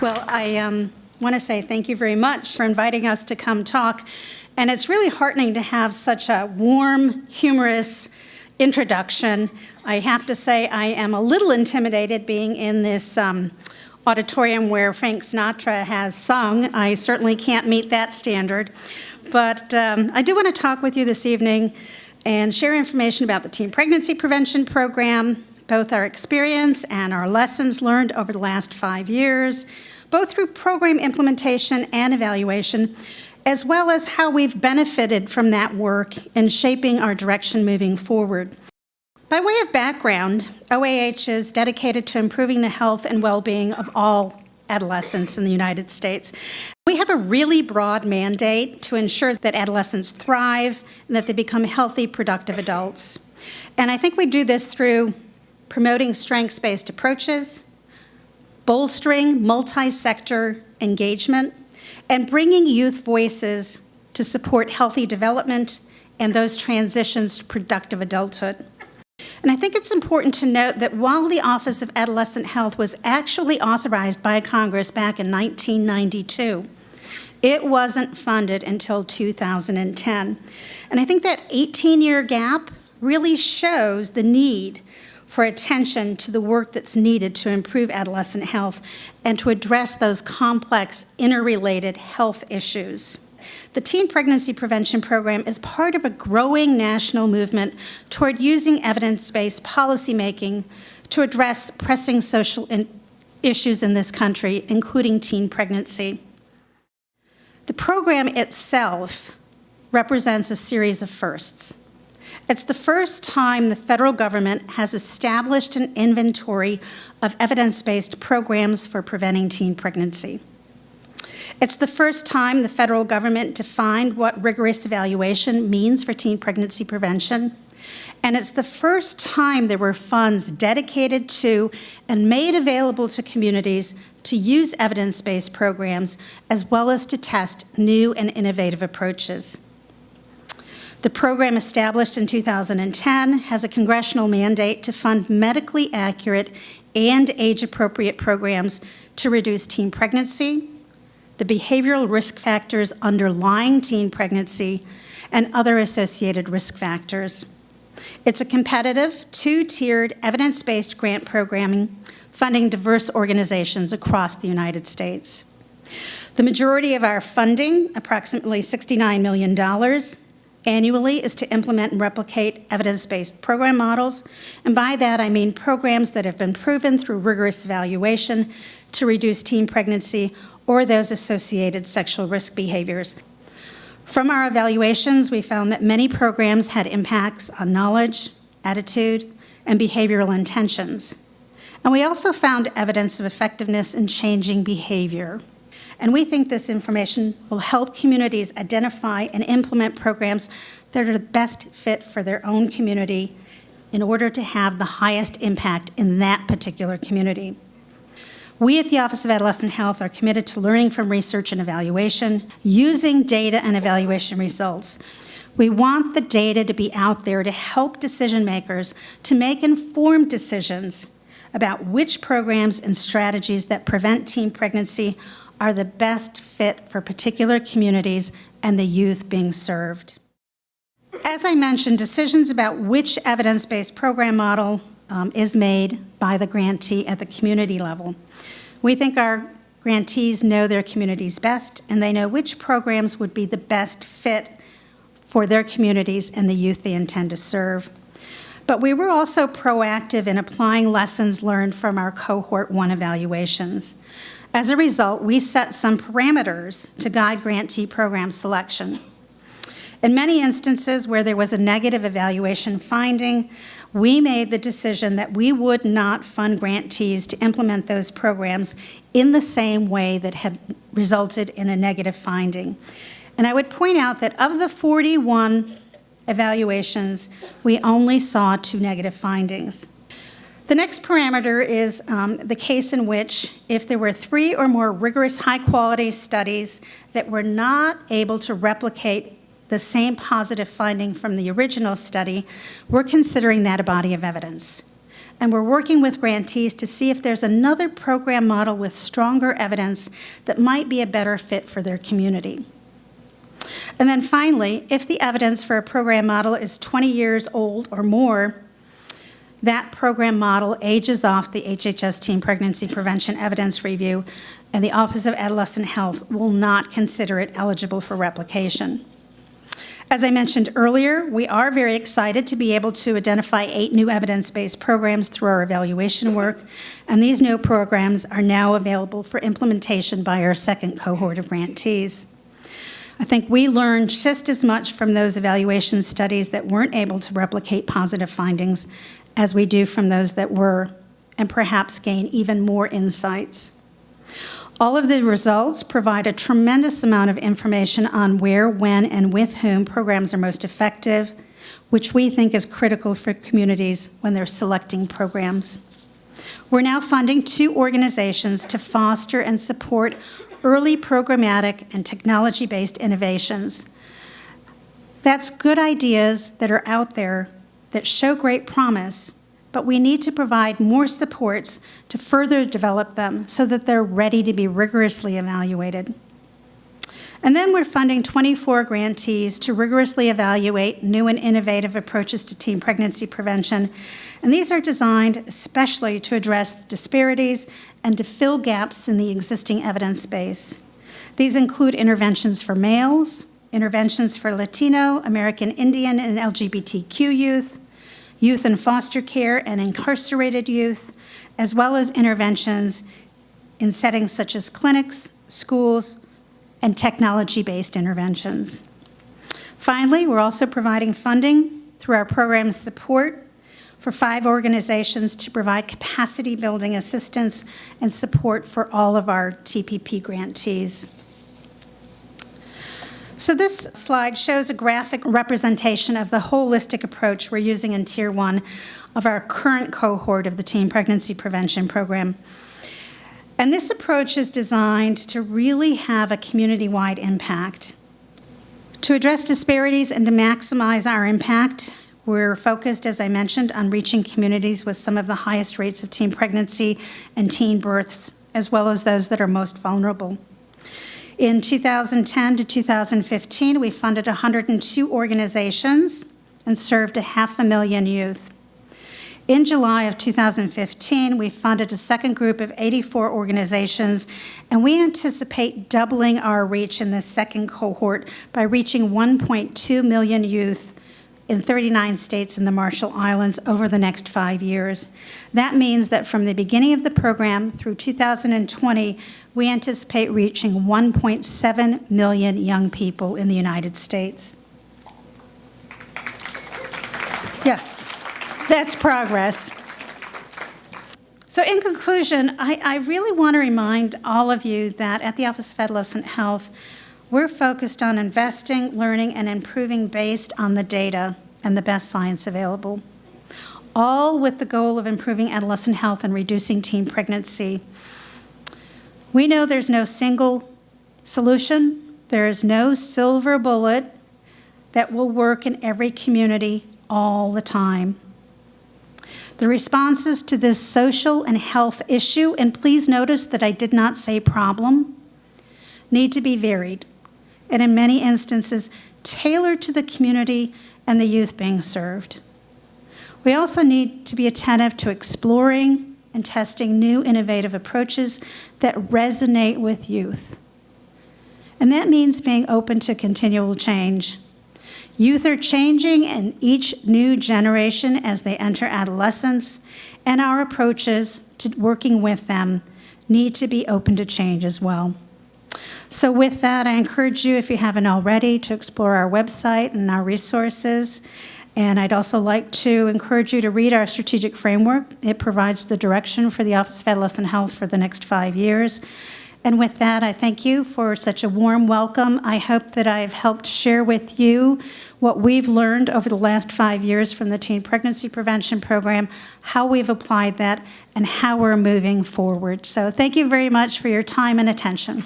Well, I want to say thank you very much for inviting us to come talk. And it's really heartening to have such a warm, humorous introduction. I have to say I am a little intimidated being in this auditorium where Frank Sinatra has sung. I certainly can't meet that standard. But I do want to talk with you this evening and share information about the Teen Pregnancy Prevention Program, both our experience and our lessons learned over the last 5 years, both through program implementation and evaluation, as well as how we've benefited from that work in shaping our direction moving forward. By way of background, OAH is dedicated to improving the health and well-being of all adolescents in the United States. We have a really broad mandate to ensure that adolescents thrive and that they become healthy, productive adults. And I think we do this through promoting strengths-based approaches, bolstering multi-sector engagement, and bringing youth voices to support healthy development and those transitions to productive adulthood. And I think it's important to note that while the Office of Adolescent Health was actually authorized by Congress back in 1992, it wasn't funded until 2010. And I think that 18-year gap really shows the need for attention to the work that's needed to improve adolescent health and to address those complex, interrelated health issues. The Teen Pregnancy Prevention Program is part of a growing national movement toward using evidence-based policymaking to address pressing social issues in this country, including teen pregnancy. The program itself represents a series of firsts. It's the first time the federal government has established an inventory of evidence-based programs for preventing teen pregnancy. It's the first time the federal government defined what rigorous evaluation means for teen pregnancy prevention. And it's the first time there were funds dedicated to and made available to communities to use evidence-based programs, as well as to test new and innovative approaches. The program, established in 2010, has a congressional mandate to fund medically accurate and age-appropriate programs to reduce teen pregnancy, the behavioral risk factors underlying teen pregnancy, and other associated risk factors. It's a competitive, two-tiered, evidence-based grant programming funding diverse organizations across the United States. The majority of our funding, approximately $69 million, annually, is to implement and replicate evidence-based program models. And by that, I mean programs that have been proven through rigorous evaluation to reduce teen pregnancy or those associated sexual risk behaviors. From our evaluations, we found that many programs had impacts on knowledge, attitude, and behavioral intentions. And we also found evidence of effectiveness in changing behavior. And we think this information will help communities identify and implement programs that are the best fit for their own community in order to have the highest impact in that particular community. We at the Office of Adolescent Health are committed to learning from research and evaluation, using data and evaluation results. We want the data to be out there to help decision makers to make informed decisions about which programs and strategies that prevent teen pregnancy are the best fit for particular communities and the youth being served. As I mentioned, decisions about which evidence-based program model is made by the grantee at the community level. We think our grantees know their communities best, and they know which programs would be the best fit for their communities and the youth they intend to serve. But we were also proactive in applying lessons learned from our Cohort 1 evaluations. As a result, we set some parameters to guide grantee program selection. In many instances where there was a negative evaluation finding, we made the decision that we would not fund grantees to implement those programs in the same way that had resulted in a negative finding. And I would point out that of the 41 evaluations, we only saw 2 negative findings. The next parameter is the case in which, if there were 3 or more rigorous high-quality studies that were not able to replicate the same positive finding from the original study, we're considering that a body of evidence. and we're working with grantees to see if there's another program model with stronger evidence that might be a better fit for their community. And then finally, if the evidence for a program model is 20 years old or more, that program model ages off the HHS Teen Pregnancy Prevention Evidence Review, and the Office of Adolescent Health will not consider it eligible for replication. As I mentioned earlier, we are very excited to be able to identify 8 new evidence-based programs through our evaluation work, and these new programs are now available for implementation by our second cohort of grantees. I think we learned just as much from those evaluation studies that weren't able to replicate positive findings as we do from those that were, and perhaps gain even more insights. All of the results provide a tremendous amount of information on where, when, and with whom programs are most effective, which we think is critical for communities when they're selecting programs. We're now funding 2 organizations to foster and support early programmatic and technology-based innovations. That's good ideas that are out there that show great promise, but we need to provide more supports to further develop them so that they're ready to be rigorously evaluated. And then we're funding 24 grantees to rigorously evaluate new and innovative approaches to teen pregnancy prevention. And these are designed especially to address disparities and to fill gaps in the existing evidence base. These include interventions for males, interventions for Latino, American Indian, and LGBTQ youth, youth in foster care and incarcerated youth, as well as interventions in settings such as clinics, schools, and technology-based interventions. Finally, we're also providing funding through our program support for 5 organizations to provide capacity building assistance and support for all of our TPP grantees. So this slide shows a graphic representation of the holistic approach we're using in Tier 1 of our current cohort of the Teen Pregnancy Prevention Program. And this approach is designed to really have a community-wide impact. To address disparities and to maximize our impact, we're focused, as I mentioned, on reaching communities with some of the highest rates of teen pregnancy and teen births, as well as those that are most vulnerable. In 2010 to 2015, we funded 102 organizations and served 500,000 youth. In July of 2015, we funded a second group of 84 organizations, and we anticipate doubling our reach in this second cohort by reaching 1.2 million youth in 39 states in the Marshall Islands over the next 5 years. That means that from the beginning of the program through 2020, we anticipate reaching 1.7 million young people in the United States. Yes, that's progress. So in conclusion, I really want to remind all of you that at the Office of Adolescent Health, we're focused on investing, learning, and improving based on the data and the best science available, all with the goal of improving adolescent health and reducing teen pregnancy. We know there's no single solution. There is no silver bullet that will work in every community all the time. The responses to this social and health issue, and please notice that I did not say problem, need to be varied, and in many instances, tailored to the community and the youth being served. We also need to be attentive to exploring and testing new innovative approaches that resonate with youth. And that means being open to continual change. Youth are changing in each new generation as they enter adolescence, and our approaches to working with them need to be open to change as well. So with that, I encourage you, if you haven't already, to explore our website and our resources. And I'd also like to encourage you to read our strategic framework. It provides the direction for the Office of Adolescent Health for the next 5 years. And with that, I thank you for such a warm welcome. I hope that I've helped share with you what we've learned over the last 5 years from the Teen Pregnancy Prevention Program, how we've applied that, and how we're moving forward. So thank you very much for your time and attention.